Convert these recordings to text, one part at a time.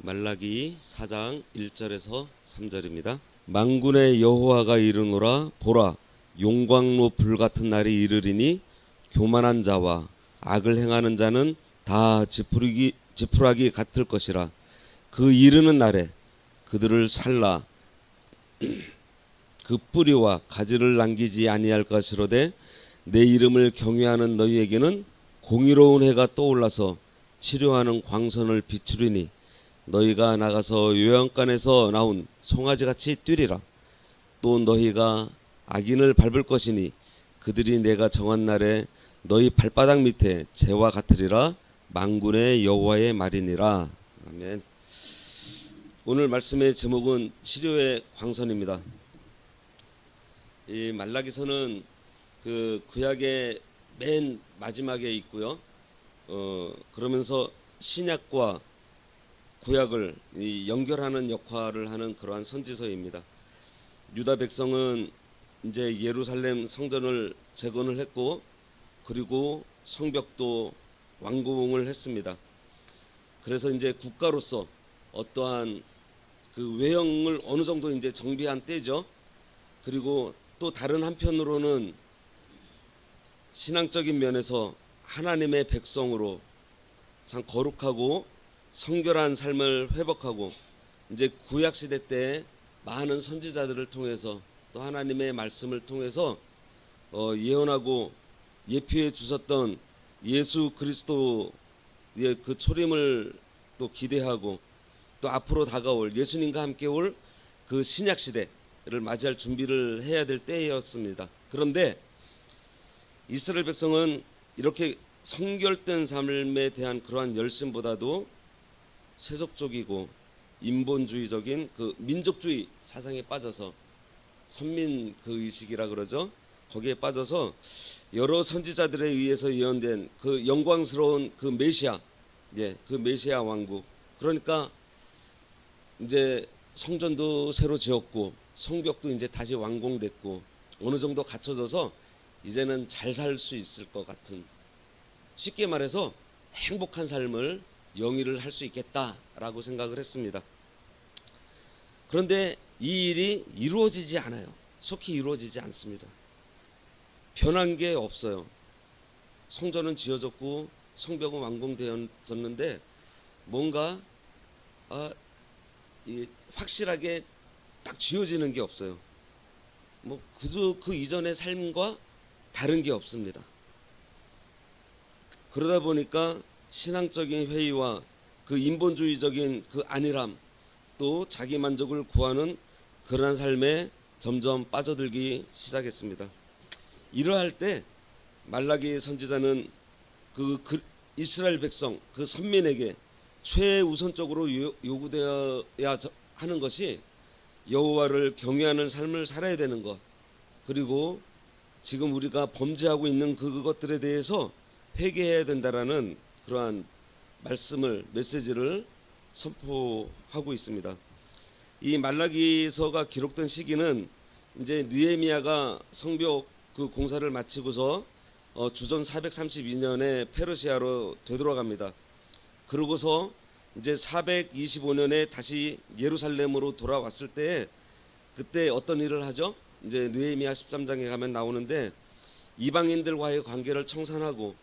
말라기 4장 1절에서 3절입니다. 만군의 여호와가 이르노라 보라 용광로 불같은 날이 이르리니 교만한 자와 악을 행하는 자는 다 지푸라기 같을 것이라. 그 이르는 날에 그들을 살라 그 뿌리와 가지를 남기지 아니할 것이로되 내 이름을 경외하는 너희에게는 공의로운 해가 떠올라서 치료하는 광선을 비추리니 너희가 나가서 요양간에서 나온 송아지같이 뛰리라. 또 너희가 악인을 밟을 것이니 그들이 내가 정한 날에 너희 발바닥 밑에 재와 같으리라. 만군의 여호와의 말이니라. 아멘. 오늘 말씀의 제목은 치료의 광선입니다. 이 말라기서는 그 구약의 맨 마지막에 있고요. 그러면서 신약과 구약을 연결하는 역할을 하는 그러한 선지서입니다. 유다 백성은 이제 예루살렘 성전을 재건을 했고, 그리고 성벽도 완공을 했습니다. 그래서 이제 국가로서 어떠한 그 외형을 어느 정도 이제 정비한 때죠. 그리고 또 다른 한편으로는 신앙적인 면에서 하나님의 백성으로 참 거룩하고 성결한 삶을 회복하고, 이제 구약 시대 때 많은 선지자들을 통해서 또 하나님의 말씀을 통해서 예언하고 예표해 주셨던 예수 그리스도의 그 초림을 또 기대하고, 또 앞으로 다가올 예수님과 함께 올 그 신약 시대를 맞이할 준비를 해야 될 때였습니다. 그런데 이스라엘 백성은 이렇게 성결된 삶에 대한 그러한 열심보다도 세속적이고 인본주의적인 그 민족주의 사상에 빠져서, 선민 그 의식이라 그러죠. 거기에 빠져서 여러 선지자들에 의해서 예언된 그 영광스러운 그 메시아, 그 메시아 왕국, 그러니까 이제 성전도 새로 지었고 성벽도 이제 다시 완공됐고 어느 정도 갖춰져서 이제는 잘 살 수 있을 것 같은, 쉽게 말해서 행복한 삶을 영위를 할 수 있겠다라고 생각을 했습니다. 그런데 이 일이 이루어지지 않아요. 속히 이루어지지 않습니다. 변한 게 없어요. 성전은 지어졌고 성벽은 완공되었는데 뭔가 확실하게 딱 지어지는 게 없어요. 뭐 그 이전의 삶과 다른 게 없습니다. 그러다 보니까 신앙적인 회의와 그 인본주의적인 그 안일함, 또 자기 만족을 구하는 그러한 삶에 점점 빠져들기 시작했습니다. 이러할 때 말라기 선지자는 그 이스라엘 백성, 그 선민에게 최우선적으로 요구되어야 하는 것이 여호와를 경외하는 삶을 살아야 되는 것, 그리고 지금 우리가 범죄하고 있는 그것들에 대해서 회개해야 된다라는 그러한 말씀을, 메시지를 선포하고 있습니다. 이 말라기서가 기록된 시기는 이제 느헤미야가 성벽 그 공사를 마치고서 주전 432년에 페르시아로 되돌아갑니다. 그러고서 이제 425년에 다시 예루살렘으로 돌아왔을 때, 그때 어떤 일을 하죠? 이제 느헤미야 13장에 가면 나오는데, 이방인들과의 관계를 청산하고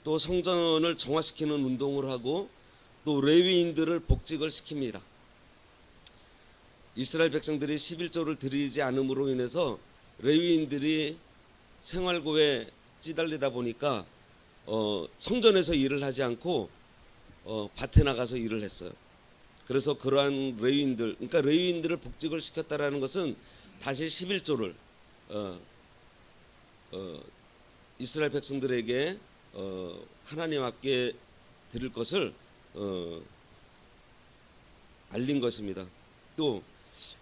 또 성전을 정화시키는 운동을 하고 또 레위인들을 복직을 시킵니다. 이스라엘 백성들이 11조를 드리지 않음으로 인해서 레위인들이 생활고에 찌달리다 보니까 성전에서 일을 하지 않고 밭에 나가서 일을 했어요. 그래서 그러한 레위인들, 그러니까 레위인들을 복직을 시켰다라는 것은 다시 11조를 이스라엘 백성들에게 하나님 앞에 드릴 것을 알린 것입니다. 또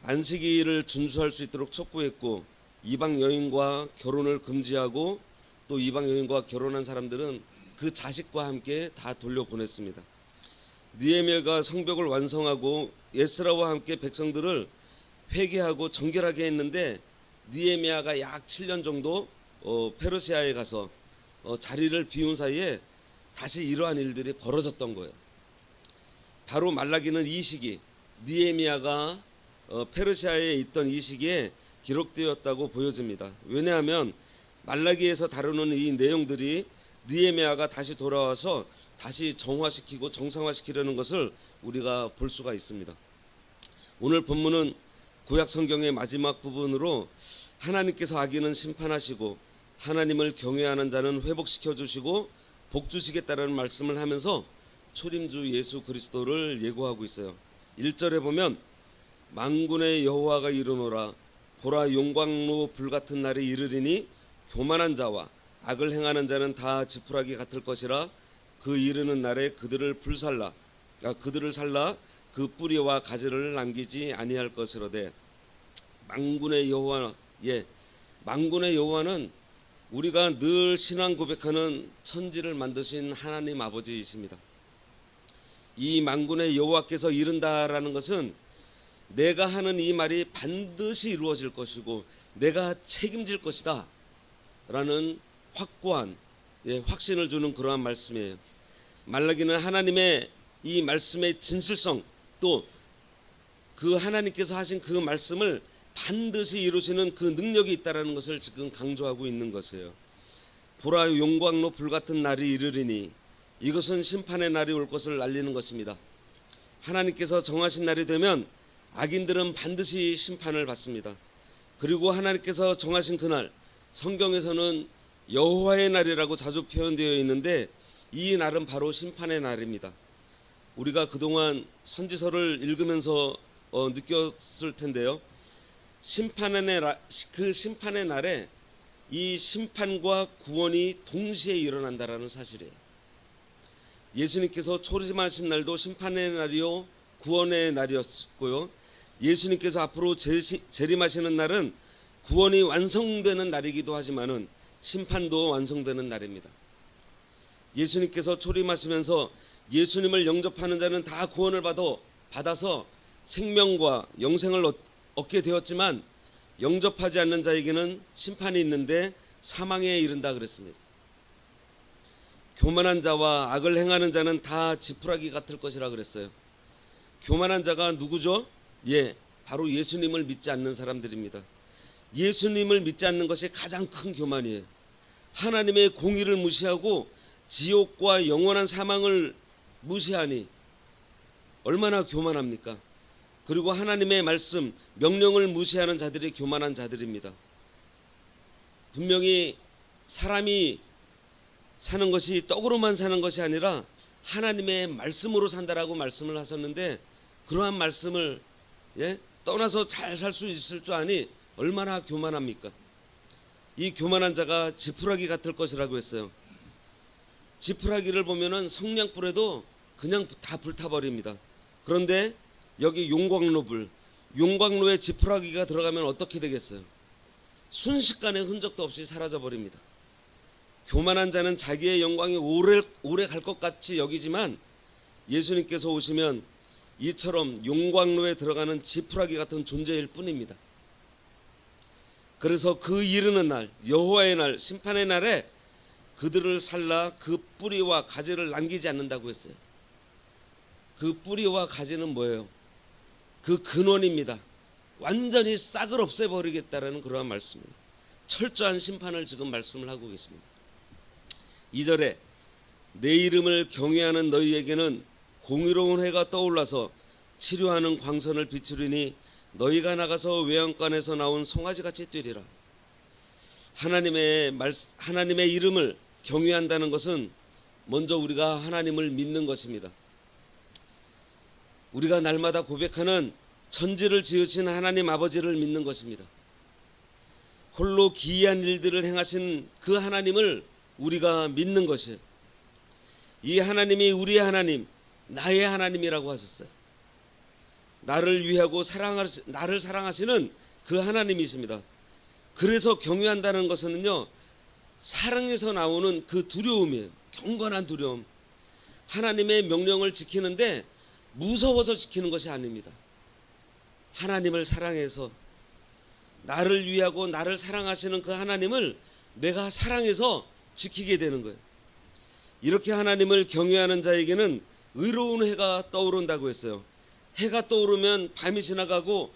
안식일을 준수할 수 있도록 촉구했고, 이방 여인과 결혼을 금지하고, 또 이방 여인과 결혼한 사람들은 그 자식과 함께 다 돌려보냈습니다. 느헤미야가 성벽을 완성하고 에스라와 함께 백성들을 회개하고 정결하게 했는데, 느헤미야가 약 7년 정도 페르시아에 가서 자리를 비운 사이에 다시 이러한 일들이 벌어졌던 거예요. 바로 말라기는 이 시기 느헤미야가 페르시아에 있던 이 시기에 기록되었다고 보여집니다. 왜냐하면 말라기에서 다루는 이 내용들이 느헤미야가 다시 돌아와서 다시 정화시키고 정상화시키려는 것을 우리가 볼 수가 있습니다. 오늘 본문은 구약 성경의 마지막 부분으로 하나님께서 악인은 심판하시고 하나님을 경외하는 자는 회복시켜 주시고 복 주시겠다라는 말씀을 하면서 초림주 예수 그리스도를 예고하고 있어요. 1절에 보면 만군의 여호와가 이르노라 보라 용광로 불같은 날이 이르리니 교만한 자와 악을 행하는 자는 다 지푸라기 같을 것이라 그 이르는 날에 그들을 살라 그 뿌리와 가지를 남기지 아니할 것이로되 만군의 여호와 만군의 여호와는 우리가 늘 신앙 고백하는 천지를 만드신 하나님 아버지이십니다. 이 만군의 여호와께서 이른다라는 것은 내가 하는 이 말이 반드시 이루어질 것이고 내가 책임질 것이다 라는 확고한 확신을 주는 그러한 말씀이에요. 말라기는 하나님의 이 말씀의 진실성 또 그 하나님께서 하신 그 말씀을 반드시 이루시는 그 능력이 있다라는 것을 지금 강조하고 있는 것이에요. 보라 용광로 불같은 날이 이르리니 이것은 심판의 날이 올 것을 알리는 것입니다. 하나님께서 정하신 날이 되면 악인들은 반드시 심판을 받습니다. 그리고 하나님께서 정하신 그날 성경에서는 여호와의 날이라고 자주 표현되어 있는데 이 날은 바로 심판의 날입니다. 우리가 그동안 선지서를 읽으면서 느꼈을 텐데요. 그 심판의 날에 이 심판과 구원이 동시에 일어난다라는 사실이에요. 예수님께서 초림하신 날도 심판의 날이요 구원의 날이었고요. 예수님께서 앞으로 재림하시는 날은 구원이 완성되는 날이기도 하지만은 심판도 완성되는 날입니다. 예수님께서 초림하시면서 예수님을 영접하는 자는 다 구원을 받아서 생명과 영생을 얻게 되었지만 영접하지 않는 자에게는 심판이 있는데 사망에 이른다 그랬습니다. 교만한 자와 악을 행하는 자는 다 지푸라기 같을 것이라 그랬어요. 교만한 자가 누구죠? 바로 예수님을 믿지 않는 사람들입니다. 예수님을 믿지 않는 것이 가장 큰 교만이에요. 하나님의 공의를 무시하고 지옥과 영원한 사망을 무시하니 얼마나 교만합니까? 그리고 하나님의 말씀, 명령을 무시하는 자들이 교만한 자들입니다. 분명히 사람이 사는 것이 떡으로만 사는 것이 아니라 하나님의 말씀으로 산다라고 말씀을 하셨는데 그러한 말씀을 떠나서 잘 살 수 있을 줄 아니 얼마나 교만합니까? 이 교만한 자가 지푸라기 같을 것이라고 했어요. 지푸라기를 보면은 성냥불에도 그냥 다 불타버립니다. 그런데 여기 용광로에 지푸라기가 들어가면 어떻게 되겠어요? 순식간에 흔적도 없이 사라져 버립니다. 교만한 자는 자기의 영광이 오래 갈 것 같이 여기지만 예수님께서 오시면 이처럼 용광로에 들어가는 지푸라기 같은 존재일 뿐입니다. 그래서 그 이르는 날, 여호와의 날, 심판의 날에 그들을 살라 그 뿌리와 가지를 남기지 않는다고 했어요. 그 뿌리와 가지는 뭐예요? 그 근원입니다. 완전히 싹을 없애버리겠다라는 그러한 말씀입니다. 철저한 심판을 지금 말씀을 하고 계십니다. 2절에 내 이름을 경외하는 너희에게는 공의로운 해가 떠올라서 치료하는 광선을 비추리니 너희가 나가서 외양간에서 나온 송아지같이 뛰리라. 하나님의 이름을 경외한다는 것은 먼저 우리가 하나님을 믿는 것입니다. 우리가 날마다 고백하는 천지를 지으신 하나님 아버지를 믿는 것입니다. 홀로 기이한 일들을 행하신 그 하나님을 우리가 믿는 것이에요. 이 하나님이 우리의 하나님, 나의 하나님이라고 하셨어요. 나를 위하고 나를 사랑하시는 그 하나님이십니다. 그래서 경외한다는 것은요, 사랑에서 나오는 그 두려움이에요. 경건한 두려움. 하나님의 명령을 지키는데 무서워서 지키는 것이 아닙니다. 하나님을 사랑해서 나를 위하고 나를 사랑하시는 그 하나님을 내가 사랑해서 지키게 되는 거예요. 이렇게 하나님을 경외하는 자에게는 의로운 해가 떠오른다고 했어요. 해가 떠오르면 밤이 지나가고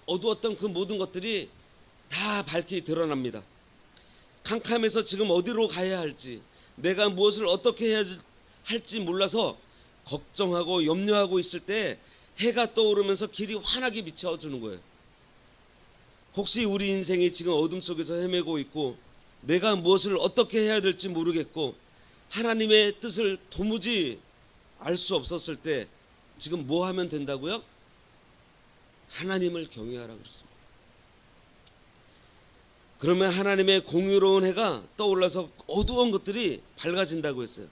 어두웠던 그 모든 것들이 다 밝게 드러납니다. 캄캄해서 지금 어디로 가야 할지, 내가 무엇을 어떻게 해야 할지 몰라서 걱정하고 염려하고 있을 때 해가 떠오르면서 길이 환하게 비춰주는 거예요. 혹시 우리 인생이 지금 어둠 속에서 헤매고 있고 내가 무엇을 어떻게 해야 될지 모르겠고 하나님의 뜻을 도무지 알 수 없었을 때 지금 뭐 하면 된다고요? 하나님을 경외하라 그랬습니다. 그러면 하나님의 공의로운 해가 떠올라서 어두운 것들이 밝아진다고 했어요.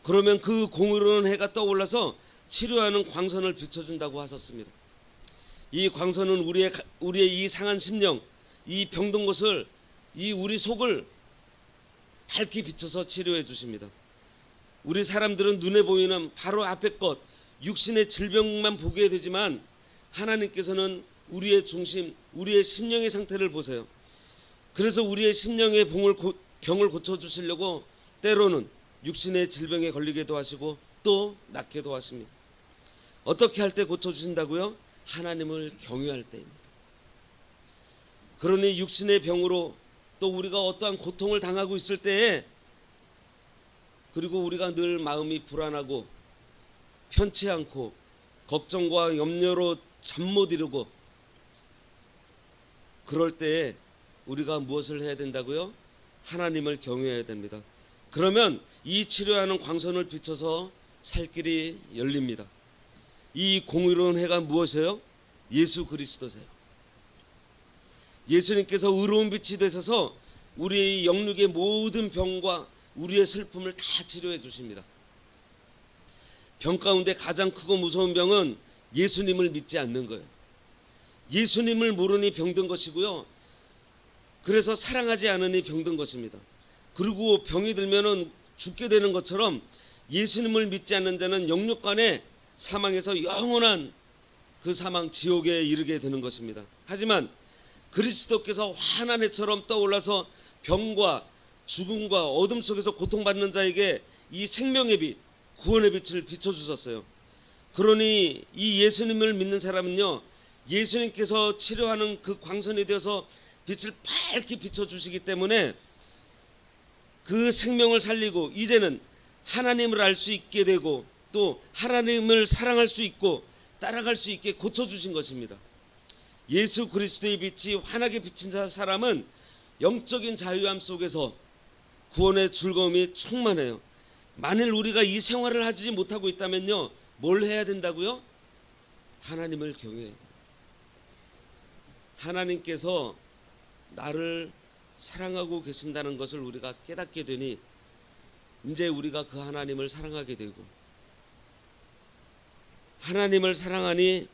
그러면 그 공의로운 해가 떠올라서 치료하는 광선을 비춰준다고 하셨습니다. 이 광선은 우리의 이 상한 심령, 이 병든 곳을, 이 우리 속을 밝게 비춰서 치료해 주십니다. 우리 사람들은 눈에 보이는 바로 앞의 것, 육신의 질병만 보게 되지만 하나님께서는 우리의 중심, 우리의 심령의 상태를 보세요. 그래서 우리의 심령의 병을 고쳐주시려고 때로는 육신의 질병에 걸리게도 하시고 또 낫게도 하십니다. 어떻게 할 때 고쳐주신다고요? 하나님을 경외할 때입니다. 그러니 육신의 병으로 또 우리가 어떠한 고통을 당하고 있을 때에, 그리고 우리가 늘 마음이 불안하고 편치 않고 걱정과 염려로 잠 못 이루고 그럴 때에 우리가 무엇을 해야 된다고요? 하나님을 경외해야 됩니다. 그러면 이 치료하는 광선을 비춰서 살 길이 열립니다. 이 공의로운 해가 무엇이에요? 예수 그리스도세요. 예수님께서 의로운 빛이 되셔서 우리의 영육의 모든 병과 우리의 슬픔을 다 치료해 주십니다. 병 가운데 가장 크고 무서운 병은 예수님을 믿지 않는 거예요. 예수님을 모르니 병든 것이고요. 그래서 사랑하지 않으니 병든 것입니다. 그리고 병이 들면은 죽게 되는 것처럼 예수님을 믿지 않는 자는 영육간의 사망에서 영원한 그 사망 지옥에 이르게 되는 것입니다. 하지만 그리스도께서 환한 해처럼 떠올라서 병과 죽음과 어둠 속에서 고통받는 자에게 이 생명의 빛, 구원의 빛을 비춰주셨어요. 그러니 이 예수님을 믿는 사람은요, 예수님께서 치료하는 그 광선이 되어서 빛을 밝게 비춰주시기 때문에 그 생명을 살리고 이제는 하나님을 알 수 있게 되고 또 하나님을 사랑할 수 있고 따라갈 수 있게 고쳐주신 것입니다. 예수 그리스도의 빛이 환하게 비친 사람은 영적인 자유함 속에서 구원의 즐거움이 충만해요. 만일 우리가 이 생활을 하지 못하고 있다면요, 뭘 해야 된다고요? 하나님을 경외해야 됩니다. 하나님께서 나를 사랑하고 계신다는 것을 우리가 깨닫게 되니 이제 우리가 그 하나님을 사랑하게 되고, 하나님을 사랑하니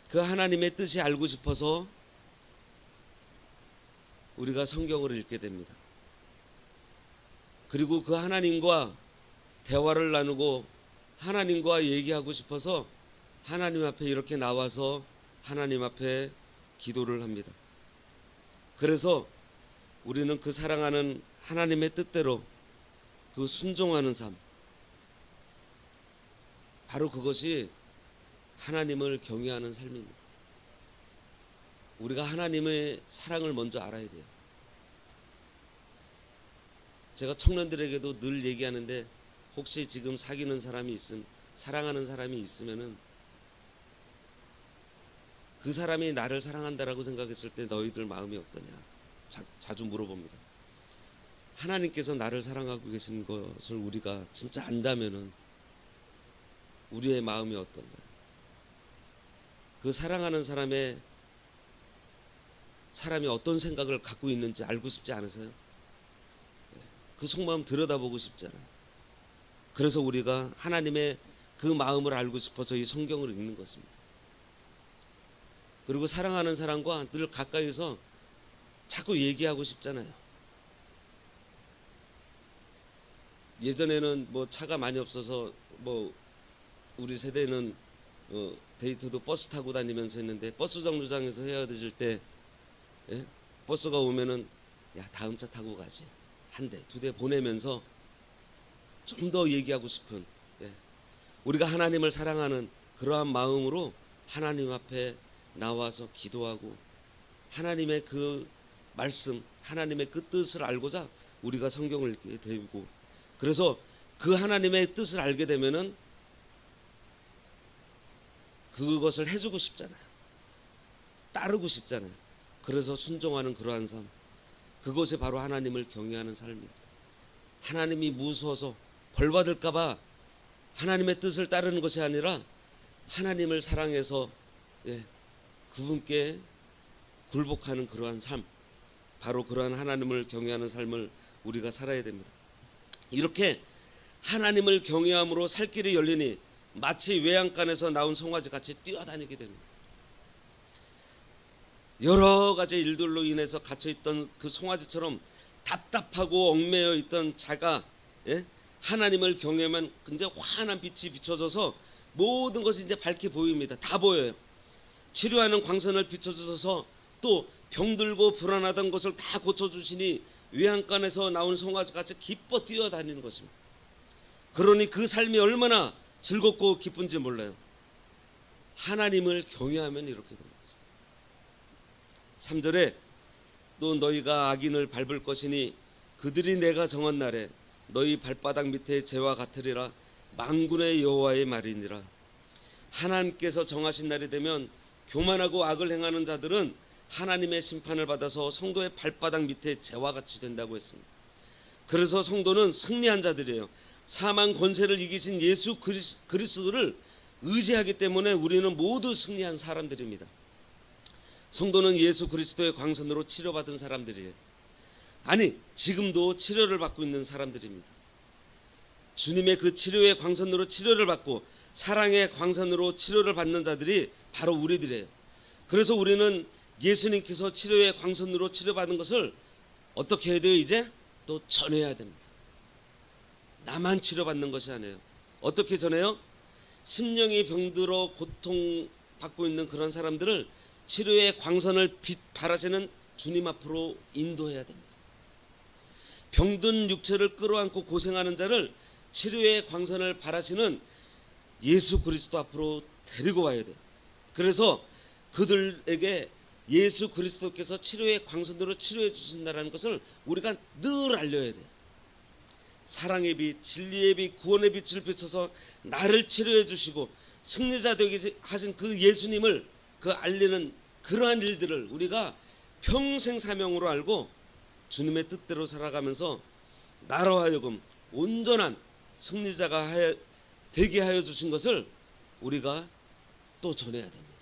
그 하나님의 뜻이 알고 싶어서 우리가 성경을 읽게 됩니다. 그리고 그 하나님과 대화를 나누고 하나님과 얘기하고 싶어서 하나님 앞에 이렇게 나와서 하나님 앞에 기도를 합니다. 그래서 우리는 그 사랑하는 하나님의 뜻대로 그 순종하는 삶, 바로 그것이 하나님을 경외하는 삶입니다. 우리가 하나님의 사랑을 먼저 알아야 돼요. 제가 청년들에게도 늘 얘기하는데, 혹시 지금 사귀는 사람이 사랑하는 사람이 있으면은 그 사람이 나를 사랑한다라고 생각했을 때 너희들 마음이 어떠냐? 자주 물어봅니다. 하나님께서 나를 사랑하고 계신 것을 우리가 진짜 안다면은 우리의 마음이 어떤가? 그 사랑하는 사람이 어떤 생각을 갖고 있는지 알고 싶지 않으세요? 그 속마음 들여다보고 싶잖아요. 그래서 우리가 하나님의 그 마음을 알고 싶어서 이 성경을 읽는 것입니다. 그리고 사랑하는 사람과 늘 가까이서 자꾸 얘기하고 싶잖아요. 예전에는 뭐 차가 많이 없어서 뭐 우리 세대는 데이트도 버스 타고 다니면서 했는데, 버스 정류장에서 헤어질 때 버스가 오면은 야, 다음 차 타고 가지, 한 대, 두 대 보내면서 좀 더 얘기하고 싶은, 우리가 하나님을 사랑하는 그러한 마음으로 하나님 앞에 나와서 기도하고 하나님의 그 말씀, 하나님의 그 뜻을 알고자 우리가 성경을 읽게 되고, 그래서 그 하나님의 뜻을 알게 되면은 그것을 해주고 싶잖아요. 따르고 싶잖아요. 그래서 순종하는 그러한 삶, 그것이 바로 하나님을 경외하는 삶입니다. 하나님이 무서워서 벌 받을까 봐 하나님의 뜻을 따르는 것이 아니라 하나님을 사랑해서 그분께 굴복하는 그러한 삶, 바로 그러한 하나님을 경외하는 삶을 우리가 살아야 됩니다. 이렇게 하나님을 경외함으로 살 길이 열리니 마치 외양간에서 나온 송아지 같이 뛰어다니게 됩니다. 여러 가지 일들로 인해서 갇혀있던 그 송아지처럼 답답하고 얽매여 있던 자가 하나님을 경외하면 근데 환한 빛이 비춰져서 모든 것이 이제 밝게 보입니다. 다 보여요. 치료하는 광선을 비춰주셔서 또 병들고 불안하던 것을 다 고쳐주시니 외양간에서 나온 송아지같이 기뻐 뛰어다니는 것입니다. 그러니 그 삶이 얼마나 즐겁고 기쁜지 몰라요. 하나님을 경외하면 이렇게 됩니다. 3절에 또 너희가 악인을 밟을 것이니 그들이 내가 정한 날에 너희 발바닥 밑에 재와 같으리라. 만군의 여호와의 말이니라. 하나님께서 정하신 날이 되면 교만하고 악을 행하는 자들은 하나님의 심판을 받아서 성도의 발바닥 밑에 재와 같이 된다고 했습니다. 그래서 성도는 승리한 자들이에요. 사망 권세를 이기신 예수 그리스도를 의지하기 때문에 우리는 모두 승리한 사람들입니다. 성도는 예수 그리스도의 광선으로 치료받은 사람들이에요. 아니, 지금도 치료를 받고 있는 사람들입니다. 주님의 그 치료의 광선으로 치료를 받고 사랑의 광선으로 치료를 받는 자들이 바로 우리들이에요. 그래서 우리는 예수님께서 치료의 광선으로 치료받은 것을 어떻게 해야 돼요? 이제 또 전해야 됩니다. 나만 치료받는 것이 아니에요. 어떻게 전해요? 심령이 병들어 고통받고 있는 그런 사람들을 치료의 광선을 바라시는 주님 앞으로 인도해야 됩니다. 병든 육체를 끌어안고 고생하는 자를 치료의 광선을 바라시는 예수 그리스도 앞으로 데리고 와야 돼요. 그래서 그들에게 예수 그리스도께서 치료의 광선으로 치료해 주신다는 것을 우리가 늘 알려야 돼요. 사랑의 빛, 진리의 빛, 구원의 빛을 비춰서 나를 치료해 주시고 승리자 되게 하신 그 예수님을 그 알리는 그러한 일들을 우리가 평생 사명으로 알고 주님의 뜻대로 살아가면서 나로 하여금 온전한 승리자가 되게 하여 주신 것을 우리가 또 전해야 됩니다.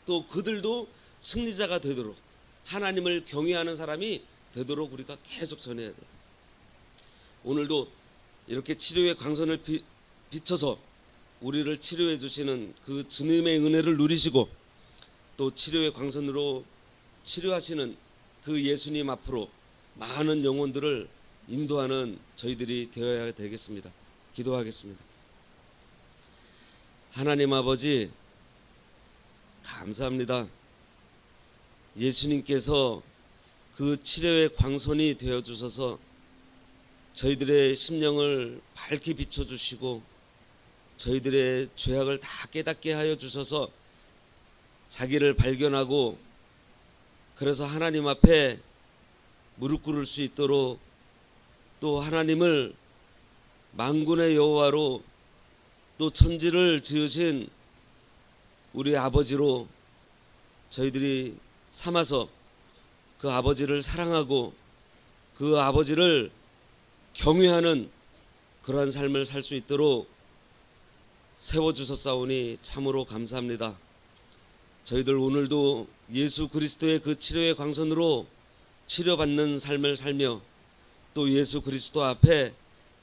또 그들도 승리자가 되도록 하나님을 경외하는 사람이 되도록 우리가 계속 전해야 돼요. 오늘도 이렇게 치료의 광선을 비춰서 우리를 치료해 주시는 그 주님의 은혜를 누리시고 또 치료의 광선으로 치료하시는 그 예수님 앞으로 많은 영혼들을 인도하는 저희들이 되어야 되겠습니다. 기도하겠습니다. 하나님 아버지, 감사합니다. 예수님께서 그 치료의 광선이 되어 주셔서 저희들의 심령을 밝게 비춰주시고 저희들의 죄악을 다 깨닫게 하여 주셔서 자기를 발견하고 그래서 하나님 앞에 무릎 꿇을 수 있도록 또 하나님을 만군의 여호와로 또 천지를 지으신 우리 아버지로 저희들이 삼아서 그 아버지를 사랑하고 그 아버지를 경외하는 그러한 삶을 살 수 있도록 세워주셨사오니 참으로 감사합니다. 저희들 오늘도 예수 그리스도의 그 치료의 광선으로 치료받는 삶을 살며 또 예수 그리스도 앞에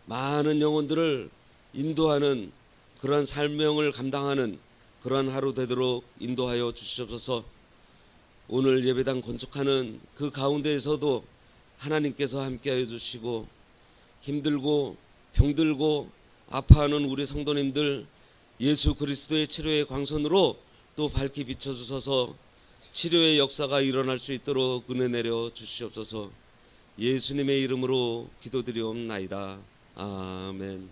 많은 영혼들을 인도하는 그러한 사명을 감당하는 그러한 하루 되도록 인도하여 주시옵소서. 오늘 예배당 건축하는 그 가운데에서도 하나님께서 함께하여 주시고 힘들고 병들고 아파하는 우리 성도님들 예수 그리스도의 치료의 광선으로 또 밝게 비춰주셔서 치료의 역사가 일어날 수 있도록 은혜 내려 주시옵소서. 예수님의 이름으로 기도드리옵나이다. 아멘.